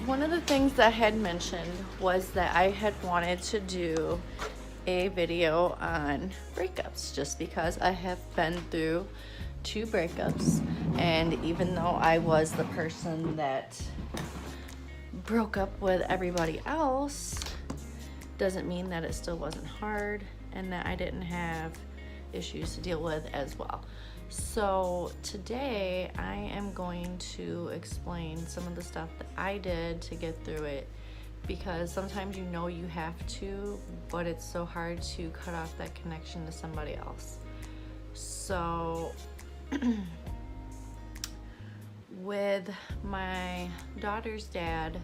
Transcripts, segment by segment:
one of the things that I had mentioned was that I had wanted to do a video on breakups just because I have been through 2 breakups, and even though I was the person that broke up with everybody else, doesn't mean that it still wasn't hard and that I didn't have issues to deal with as well. So today I am going to explain some of the stuff that I did to get through it, because sometimes you have to, but it's so hard to cut off that connection to somebody else. So with my daughter's dad,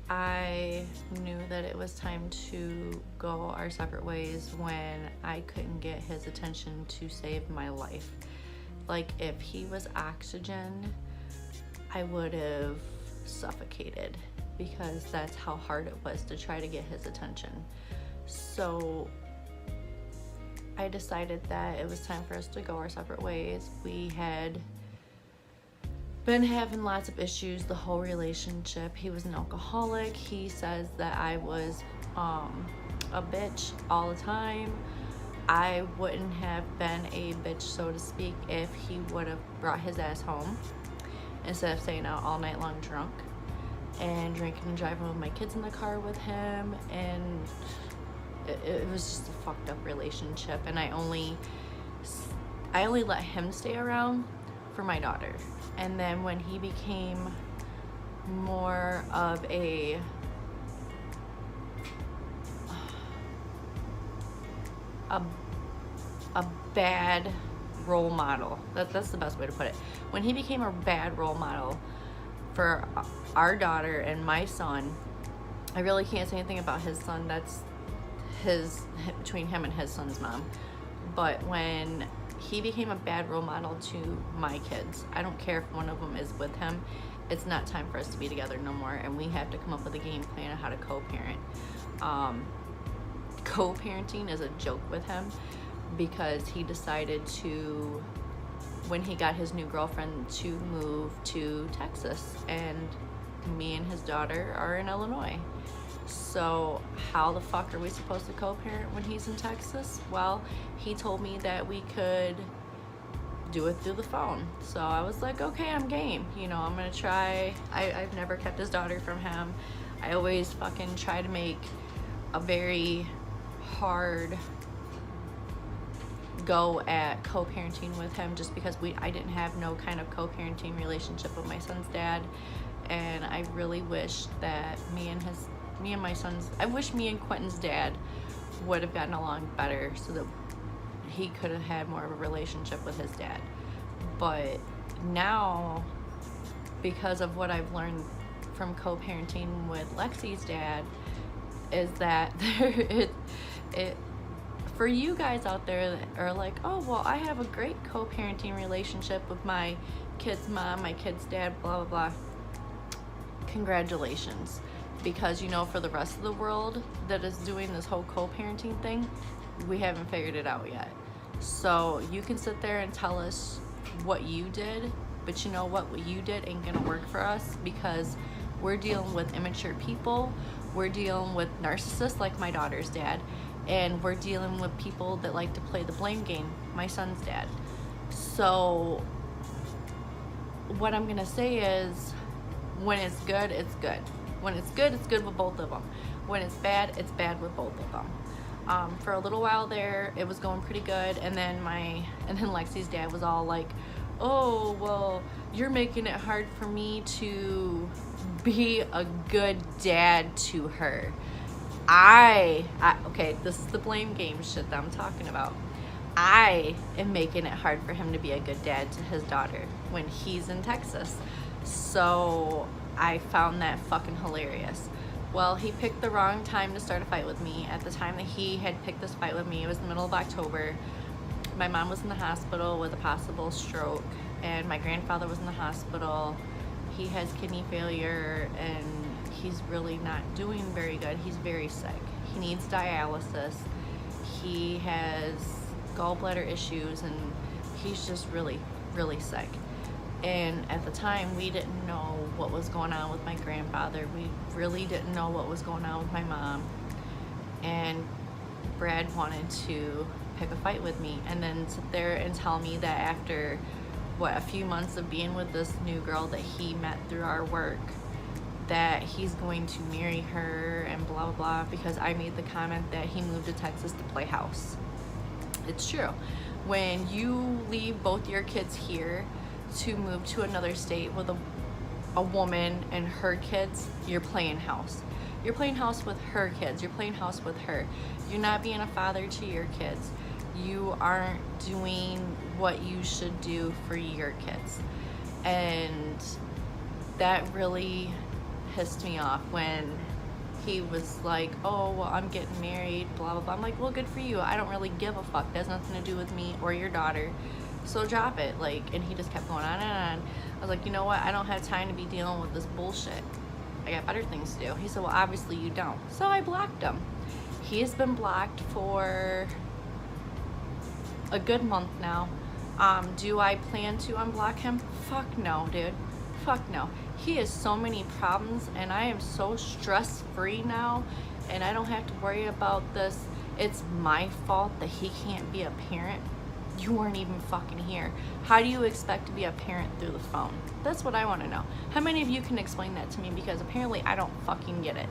I knew that it was time to go our separate ways when I couldn't get his attention to save my life. Like, if he was oxygen, I would have suffocated, because that's how hard it was to try to get his attention. So I decided that it was time for us to go our separate ways. We had been having lots of issues the whole relationship. He was an alcoholic. He says that I was a bitch all the time. I wouldn't have been a bitch, so to speak, if he would have brought his ass home instead of staying out all night long drunk and drinking and driving with my kids in the car with him. And it was just a fucked up relationship, and I only let him stay around for my daughter. And then when he became more of a bad role model, that's the best way to put it. When he became a bad role model for our daughter and my son, I really can't say anything about his son. That's between him and his son's mom. But when he became a bad role model to my kids, I don't care if one of them is with him, it's not time for us to be together no more, and we have to come up with a game plan on how to co-parent. Co-parenting is a joke with him, because he decided to, when he got his new girlfriend, to move to Texas, and me and his daughter are in Illinois. So how the fuck are we supposed to co-parent when he's in Texas? Well, he told me that we could do it through the phone. So I was like, okay, I'm game. I'm gonna try. I've never kept his daughter from him. I always fucking try to make a very hard go at co-parenting with him, just because I didn't have no kind of co-parenting relationship with my son's dad. And I really wish that I wish me and Quentin's dad would have gotten along better, so that he could have had more of a relationship with his dad. But now, because of what I've learned from co-parenting with Lexi's dad, is that for you guys out there that are like, oh, well, I have a great co-parenting relationship with my kid's mom, my kid's dad, blah, blah, blah. Congratulations. Because for the rest of the world that is doing this whole co-parenting thing, we haven't figured it out yet. So you can sit there and tell us what you did, but what you did ain't gonna work for us, because we're dealing with immature people, we're dealing with narcissists like my daughter's dad, and we're dealing with people that like to play the blame game, my son's dad. So what I'm gonna say is, when it's good, it's good. When it's good with both of them. When it's bad with both of them. For a little while there, it was going pretty good, and then Lexi's dad was all like, oh, well, you're making it hard for me to be a good dad to her. Okay, this is the blame game shit that I'm talking about. I am making it hard for him to be a good dad to his daughter when he's in Texas. So I found that fucking hilarious. Well, he picked the wrong time to start a fight with me. At the time that he had picked this fight with me, it was the middle of October. My mom was in the hospital with a possible stroke, and my grandfather was in the hospital. He has kidney failure, and he's really not doing very good. He's very sick. He needs dialysis. He has gallbladder issues, and he's just really, really sick. And at the time, we didn't know what was going on with my grandfather. We really didn't know what was going on with my mom. And Brad wanted to pick a fight with me and then sit there and tell me that after a few months of being with this new girl that he met through our work, that he's going to marry her and blah blah blah, because I made the comment that he moved to Texas to play house. It's true. When you leave both your kids here to move to another state with a woman and her kids, you're playing house. You're playing house with her kids. You're playing house with her. You're not being a father to your kids. You aren't doing what you should do for your kids. And that really pissed me off when he was like, oh, well, I'm getting married, blah, blah, blah. I'm like, well, good for you. I don't really give a fuck. That has nothing to do with me or your daughter. So drop it. Like, and he just kept going on and on. I was like, you know what? I don't have time to be dealing with this bullshit. I got better things to do. He said, well, obviously you don't. So I blocked him. He has been blocked for a good month now. Do I plan to unblock him? Fuck no, dude. Fuck no. He has so many problems and I am so stress-free now and I don't have to worry about this. It's my fault that he can't be a parent. You weren't even fucking here. How do you expect to be a parent through the phone? That's what I want to know. How many of you can explain that to me? Because apparently I don't fucking get it.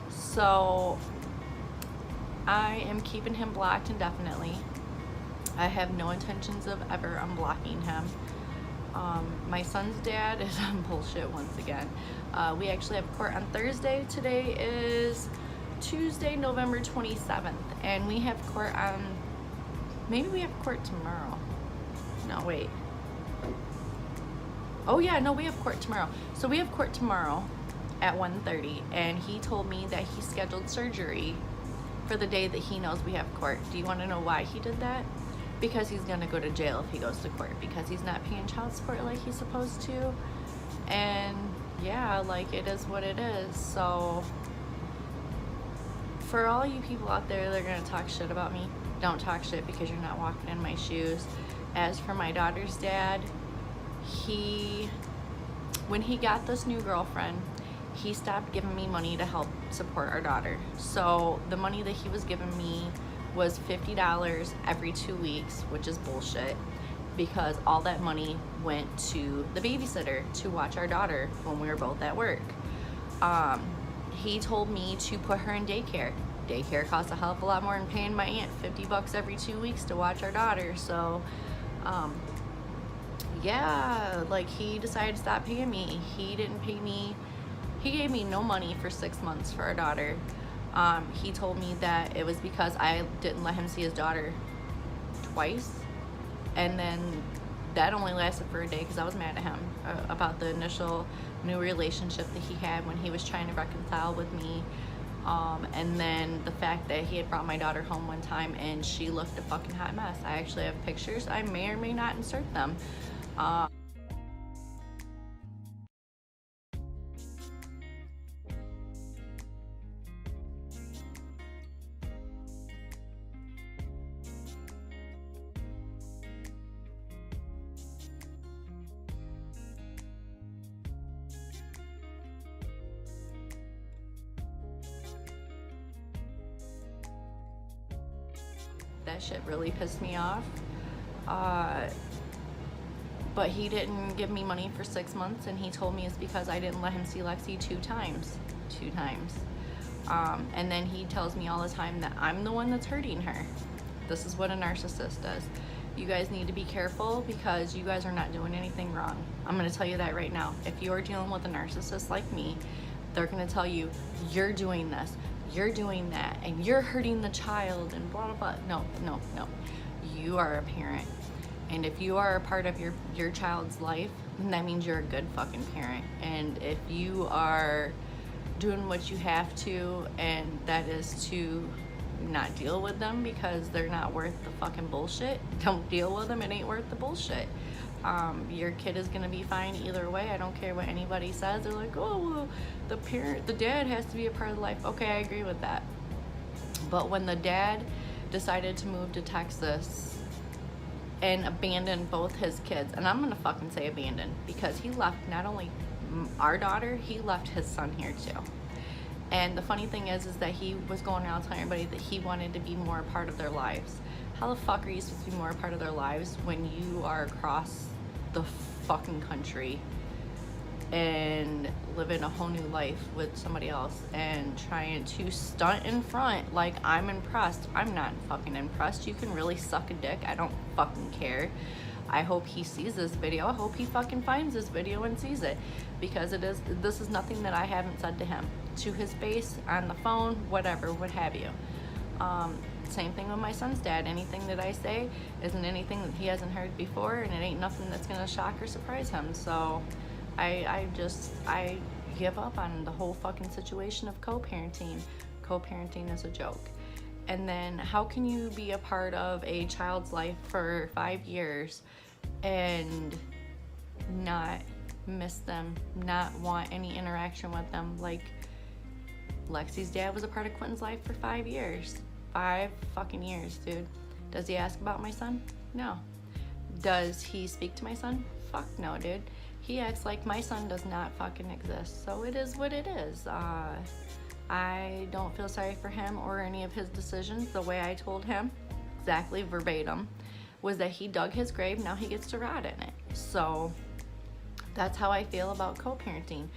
So I am keeping him blocked indefinitely. I have no intentions of ever unblocking him. My son's dad is on bullshit once again. We actually have court on Thursday. Today is Tuesday, November 27th. And we have court on, maybe we have court tomorrow. No, wait. Oh yeah, no, we have court tomorrow. So we have court tomorrow at 1:30. And he told me that he scheduled surgery for the day that he knows we have court. Do you want to know why he did that? Because he's gonna go to jail if he goes to court, because he's not paying child support like he's supposed to. And yeah, like, it is what it is. So for all you people out there that are gonna talk shit about me, don't talk shit, because you're not walking in my shoes. As for my daughter's dad, when he got this new girlfriend, he stopped giving me money to help support our daughter. So the money that he was giving me was $50 every 2 weeks, which is bullshit, because all that money went to the babysitter to watch our daughter when we were both at work. He told me to put her in daycare. Daycare costs a hell of a lot more than paying my aunt $50 every 2 weeks to watch our daughter. So yeah, like, he decided to stop paying me. He didn't pay me. He gave me no money for 6 months for our daughter. He told me that it was because I didn't let him see his daughter twice, and then that only lasted for a day because I was mad at him about the initial new relationship that he had when he was trying to reconcile with me, and then the fact that he had brought my daughter home one time and she looked a fucking hot mess. I actually have pictures. I may or may not insert them. That shit really pissed me off. But he didn't give me money for 6 months, and he told me it's because I didn't let him see Lexi two times. And then he tells me all the time that I'm the one that's hurting her. This is what a narcissist does. You guys need to be careful, because you guys are not doing anything wrong. I'm gonna tell you that right now. If you're dealing with a narcissist like me, they're gonna tell you, you're doing this, you're doing that, and you're hurting the child, and blah, blah, blah. No, no, no. You are a parent. And if you are a part of your child's life, then that means you're a good fucking parent. And if you are doing what you have to, and that is to not deal with them because they're not worth the fucking bullshit, don't deal with them. It ain't worth the bullshit. Your kid is gonna be fine either way. I don't care what anybody says. They're like, oh, well, the dad has to be a part of the life. Okay, I agree with that. But when the dad decided to move to Texas and abandon both his kids, and I'm gonna fucking say abandon, because he left not only our daughter, he left his son here too. And the funny thing is that he was going around telling everybody that he wanted to be more a part of their lives. How the fuck are you supposed to be more a part of their lives when you are across the fucking country and living a whole new life with somebody else and trying to stunt in front like I'm impressed? I'm not fucking impressed. You can really suck a dick. I don't fucking care. I hope he sees this video. I hope he fucking finds this video and sees it, because this is nothing that I haven't said to him, to his face, on the phone, whatever, what have you. Same thing with my son's dad. Anything that I say isn't anything that he hasn't heard before, and it ain't nothing that's gonna shock or surprise him. So I give up on the whole fucking situation of co-parenting. Co-parenting is a joke. And then how can you be a part of a child's life for 5 years and not miss them, not want any interaction with them? Like, Lexi's dad was a part of Quentin's life for 5 years. 5 fucking years, dude. Does he ask about my son? No. Does he speak to my son? Fuck no, dude. He acts like my son does not fucking exist. So it is what it is. I don't feel sorry for him or any of his decisions. The way I told him, exactly verbatim, was that he dug his grave, now he gets to rot in it. So that's how I feel about co-parenting.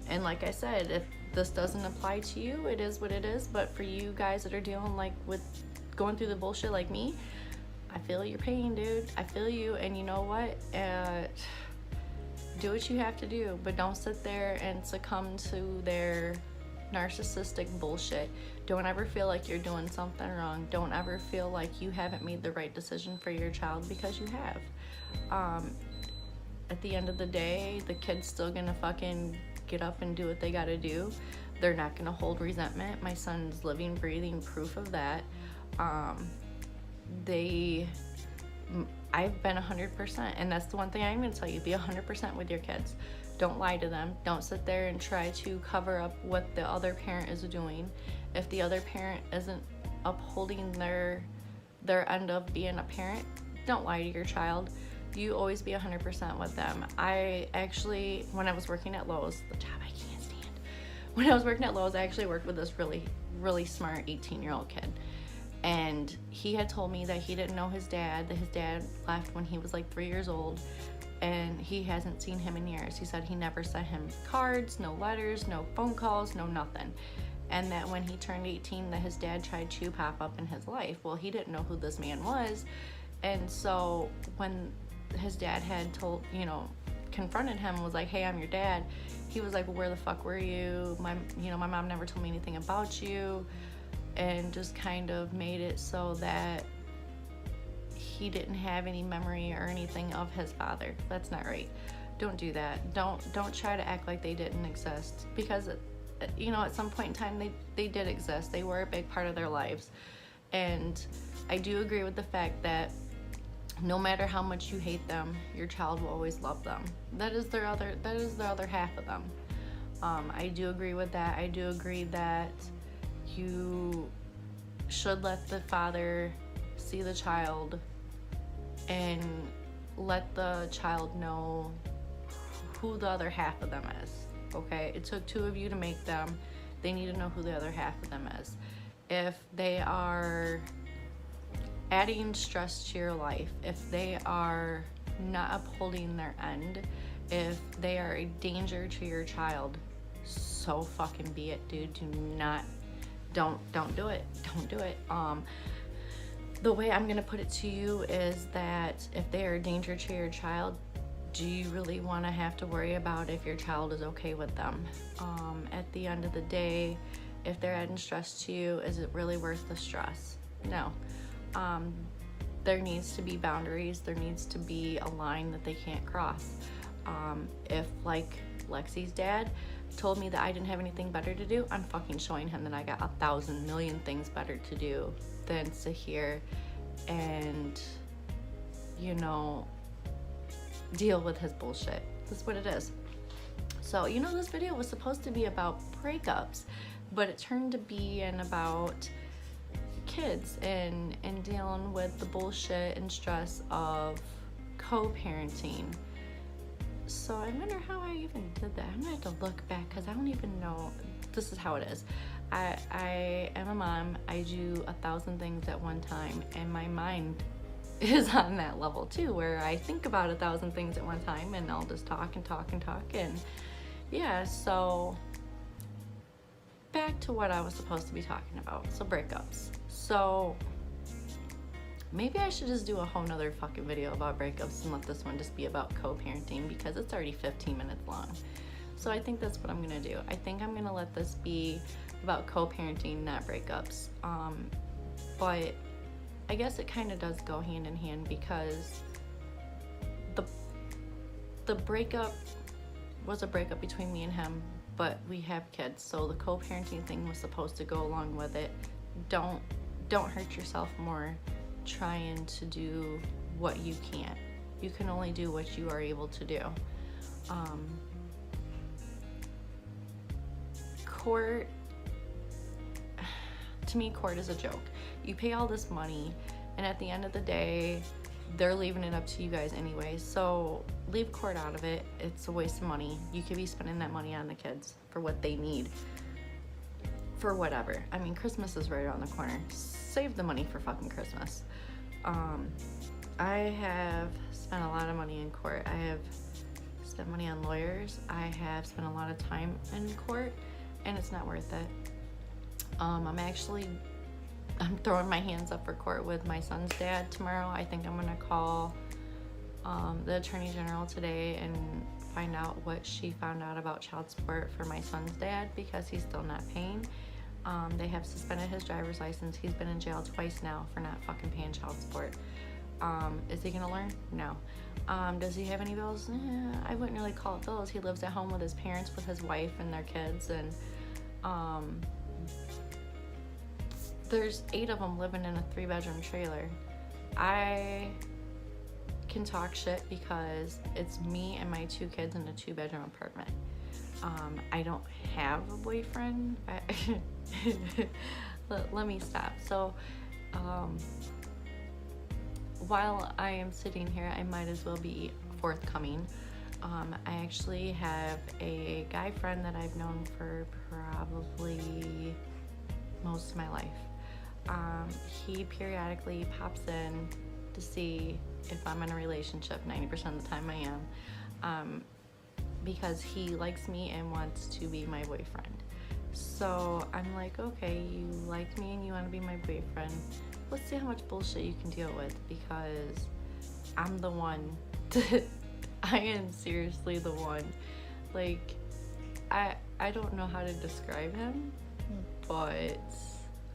And like I said, if this doesn't apply to you, it is what it is. But for you guys that are dealing like with going through the bullshit like me, I feel your pain, dude. I feel you. And you know what? Do what you have to do, but don't sit there and succumb to their narcissistic bullshit. Don't ever feel like you're doing something wrong. Don't ever feel like you haven't made the right decision for your child, because you have. At the end of the day, the kid's still gonna fucking get up and do what they gotta do. They're not gonna hold resentment. My son's living, breathing proof of that. I've been 100%, and that's the one thing I'm gonna tell you: be 100% with your kids. Don't lie to them. Don't sit there and try to cover up what the other parent is doing. If the other parent isn't upholding their end of being a parent, don't lie to your child. You always be 100% with them. I actually, when I was working at Lowe's, the job I can't stand. When I was working at Lowe's, I actually worked with this really, really smart 18-year-old kid. And he had told me that he didn't know his dad, that his dad left when he was like 3 years old, and he hasn't seen him in years. He said he never sent him cards, no letters, no phone calls, no nothing. And that when he turned 18, that his dad tried to pop up in his life. Well, he didn't know who this man was. And so when his dad had confronted him and was like, hey, I'm your dad, he was like, well, where the fuck were you? My mom never told me anything about you. And just kind of made it so that he didn't have any memory or anything of his father. That's not right. Don't do that. Don't try to act like they didn't exist, because at some point in time they did exist. They were a big part of their lives. And I do agree with the fact that no matter how much you hate them, your child will always love them. That is the other half of them. I do agree with that. I do agree that you should let the father see the child and let the child know who the other half of them is. Okay, it took 2 of you to make them. They need to know who the other half of them is. If they are adding stress to your life, if they are not upholding their end, if they are a danger to your child, so fucking be it, dude. Don't do it. Don't do it. The way I'm gonna put it to you is that if they are a danger to your child, do you really want to have to worry about if your child is okay with them? At the end of the day, if they're adding stress to you, is it really worth the stress? No. There needs to be boundaries. There needs to be a line that they can't cross. If, like Lexi's dad told me that I didn't have anything better to do, I'm fucking showing him that I got 1,000 million things better to do than sit here and, deal with his bullshit. That's what it is. So, this video was supposed to be about breakups, but it turned to be about kids and dealing with the bullshit and stress of co-parenting. So I wonder how I even did that. I'm gonna have to look back because I don't even know. This is how it is. I am a mom. I do 1,000 things at one time, and my mind is on that level too, where I think about 1,000 things at one time, and I'll just talk and talk and talk. And yeah, so back to what I was supposed to be talking about. So breakups. So maybe I should just do a whole nother fucking video about breakups and let this one just be about co-parenting because it's already 15 minutes long. So I think that's what I'm gonna do. I think I'm gonna let this be about co-parenting, not breakups. But I guess it kind of does go hand in hand because the breakup was a breakup between me and him, but we have kids, so the co-parenting thing was supposed to go along with it. Don't hurt yourself more trying to do what you can't. You can only do what you are able to do. Court, to me, court is a joke. You pay all this money, and at the end of the day, they're leaving it up to you guys anyway. So leave court out of it. It's a waste of money. You could be spending that money on the kids for what they need, for whatever. I mean, Christmas is right around the corner. Save the money for fucking Christmas. I have spent a lot of money in court. I have spent money on lawyers. I have spent a lot of time in court, and it's not worth it. I'm throwing my hands up for court with my son's dad tomorrow. I think I'm gonna call the Attorney General today and find out what she found out about child support for my son's dad because he's still not paying. They have suspended his driver's license. He's been in jail twice now for not fucking paying child support. Is he gonna learn? No. Does he have any bills? I wouldn't really call it bills. He lives at home with his parents, with his wife and their kids, and there's 8 of them living in a 3-bedroom trailer. I can talk shit because it's me and my 2 kids in a 2-bedroom apartment. I don't have a boyfriend. Let me stop. So, while I am sitting here, I might as well be forthcoming. I actually have a guy friend that I've known for probably most of my life. He periodically pops in to see if I'm in a relationship. 90% of the time I am, because he likes me and wants to be my boyfriend. So I'm like, okay, you like me and you want to be my boyfriend. Let's see how much bullshit you can deal with, because I'm the one. I am seriously the one. Like, I don't know how to describe him, but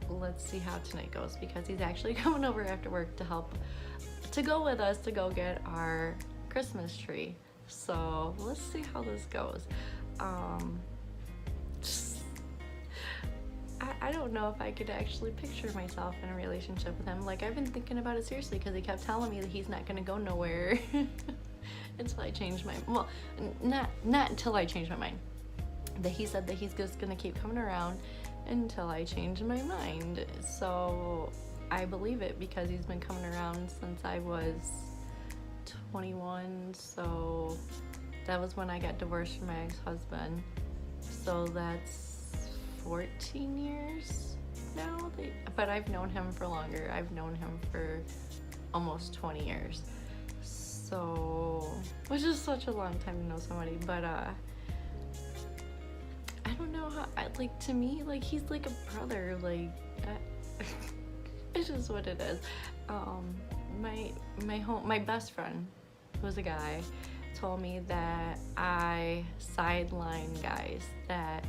let's see how tonight goes, because he's actually coming over after work to go with us to go get our Christmas tree. So let's see how this goes. I don't know if I could actually picture myself in a relationship with him. Like, I've been thinking about it seriously because he kept telling me that he's not gonna go nowhere until I change my, well, not until I change my mind. That he said that he's just gonna keep coming around until I change my mind. So I believe it because he's been coming around since I was 21. So that was when I got divorced from my ex-husband. So that's 14 years now, but I've known him for longer. I've known him for almost 20 years. So, which is such a long time to know somebody, but I don't know how, like, to me, like, he's like a brother, like, it's just what it is. My best friend, who's a guy, told me that I sideline guys, that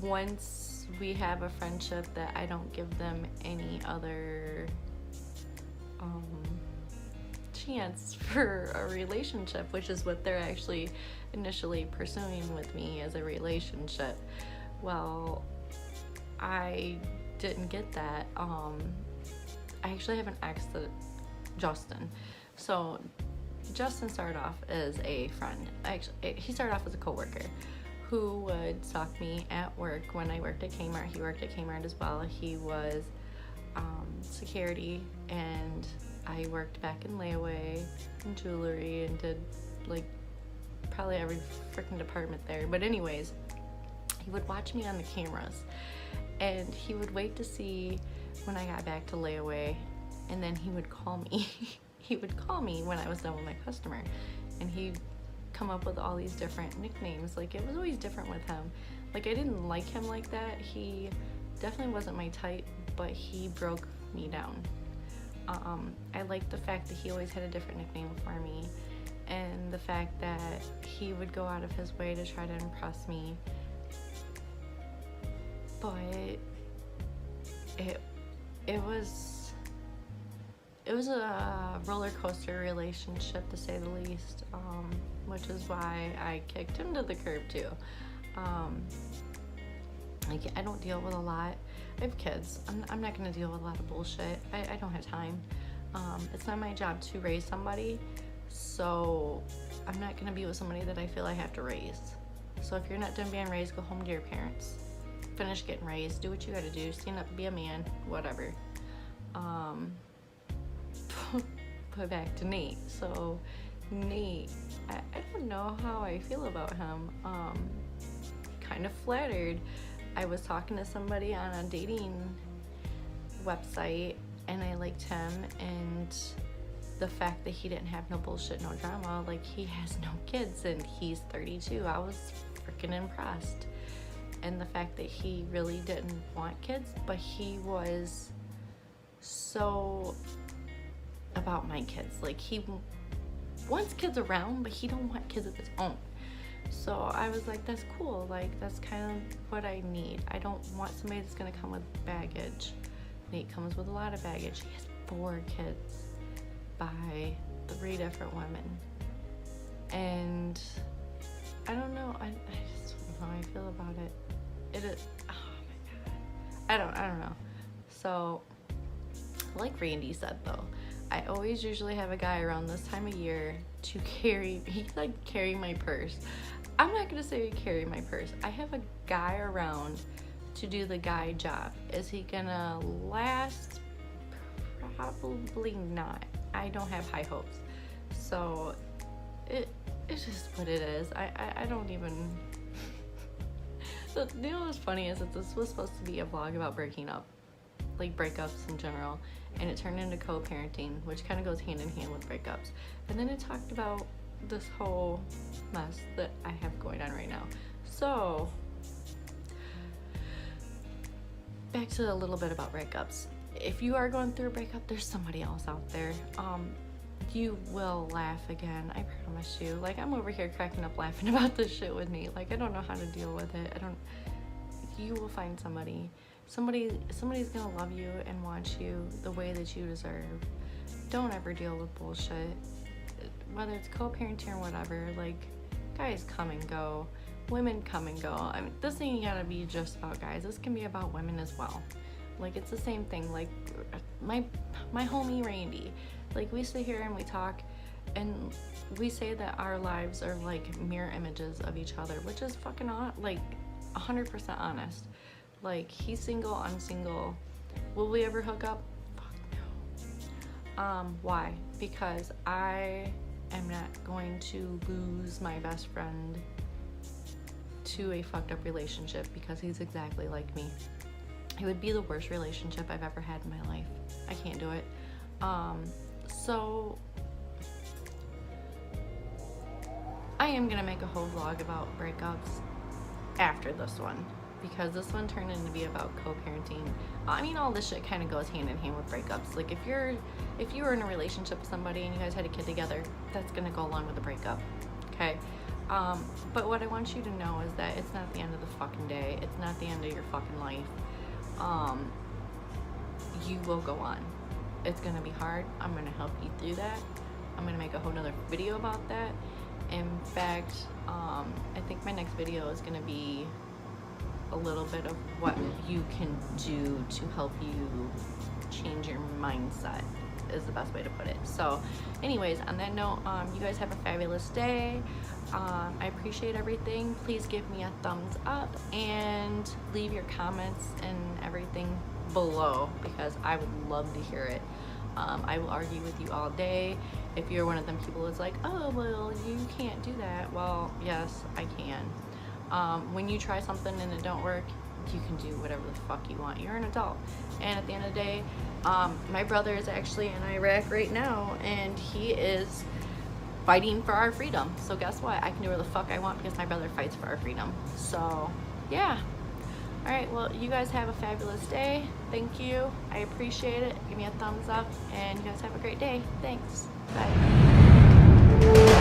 once we have a friendship that I don't give them any other chance for a relationship, which is what they're actually initially pursuing with me, as a relationship. Well, I didn't get that. I actually have an ex, Justin. So Justin started off as a friend. Actually, he started off as a coworker who would stalk me at work when I worked at Kmart. He worked at Kmart as well. He was security, and I worked back in layaway and jewelry and did like probably every freaking department there. But anyways, he would watch me on the cameras, and he would wait to see when I got back to layaway, and then he would call me. He would call me when I was done with my customer, and he'd come up with all these different nicknames. Like, it was always different with him. Like, I didn't like him like that. He definitely wasn't my type, but he broke me down. I liked the fact that he always had a different nickname for me, and the fact that he would go out of his way to try to impress me. But it was a roller coaster relationship, to say the least, which is why I kicked him to the curb too. I don't deal with a lot. I have kids. I'm not going to deal with a lot of bullshit. I don't have time. It's not my job to raise somebody, so I'm not going to be with somebody that I feel I have to raise. So if you're not done being raised, go home to your parents. Finish getting raised. Do what you got to do. Stand up, be a man, whatever. Put back to Nate. So Nate, I don't know how I feel about him. Kind of flattered. I was talking to somebody on a dating website, and I liked him, and the fact that he didn't have no bullshit, no drama, like, he has no kids and he's 32. I was freaking impressed. And the fact that he really didn't want kids, but he was so about my kids. Like, he wants kids around, but he don't want kids of his own. So I was like, that's cool. Like, that's kind of what I need. I don't want somebody that's gonna come with baggage. Nate comes with a lot of baggage. He has 4 kids by 3 different women. And I don't know. I just don't know how I feel about it. It is, oh my God. I don't know. So, like Randy said though, I always usually have a guy around this time of year to carry my purse. I'm not gonna say carry my purse. I have a guy around to do the guy job. Is he gonna last? Probably not. I don't have high hopes. So it's just what it is. I don't even. So, you know what's funny is that this was supposed to be a vlog about breaking up, like breakups in general, and it turned into co-parenting, which kind of goes hand in hand with breakups. And then it talked about this whole mess that I have going on right now. So, back to a little bit about breakups. If you are going through a breakup, there's somebody else out there. You will laugh again, I promise you. Like, I'm over here cracking up laughing about this shit with Nate. Like, I don't know how to deal with it. You will find somebody. Somebody's gonna love you and want you the way that you deserve. Don't ever deal with bullshit. Whether it's co-parenting or whatever, like, guys come and go. Women come and go. I mean, this ain't gotta be just about guys. This can be about women as well. Like, it's the same thing. Like, my homie Randy. Like, we sit here and we talk, and we say that our lives are like mirror images of each other, which is fucking like 100% honest. Like, he's single, I'm single. Will we ever hook up? Fuck no. Why? Because I am not going to lose my best friend to a fucked up relationship because he's exactly like me. It would be the worst relationship I've ever had in my life. I can't do it. So I am gonna make a whole vlog about breakups after this one, because this one turned into be about co-parenting. I mean, all this shit kind of goes hand in hand with breakups. Like, if you were in a relationship with somebody and you guys had a kid together, that's gonna go along with a breakup, okay? But what I want you to know is that it's not the end of the fucking day. It's not the end of your fucking life. You will go on. It's gonna be hard. I'm gonna help you through that. I'm gonna make a whole nother video about that. In fact, I think my next video is gonna be a little bit of what you can do to help you change your mindset, is the best way to put it. So anyways, on that note, you guys have a fabulous day. I appreciate everything. Please give me a thumbs up and leave your comments and everything below, because I would love to hear it. I will argue with you all day. If you're one of them people that's like, oh, well, you can't do that. Well, yes, I can. When you try something and it don't work, you can do whatever the fuck you want. You're an adult. And at the end of the day, my brother is actually in Iraq right now, and he is fighting for our freedom. So guess what? I can do whatever the fuck I want because my brother fights for our freedom. So, yeah. All right, well, you guys have a fabulous day. Thank you. I appreciate it. Give me a thumbs up, and you guys have a great day. Thanks. Bye.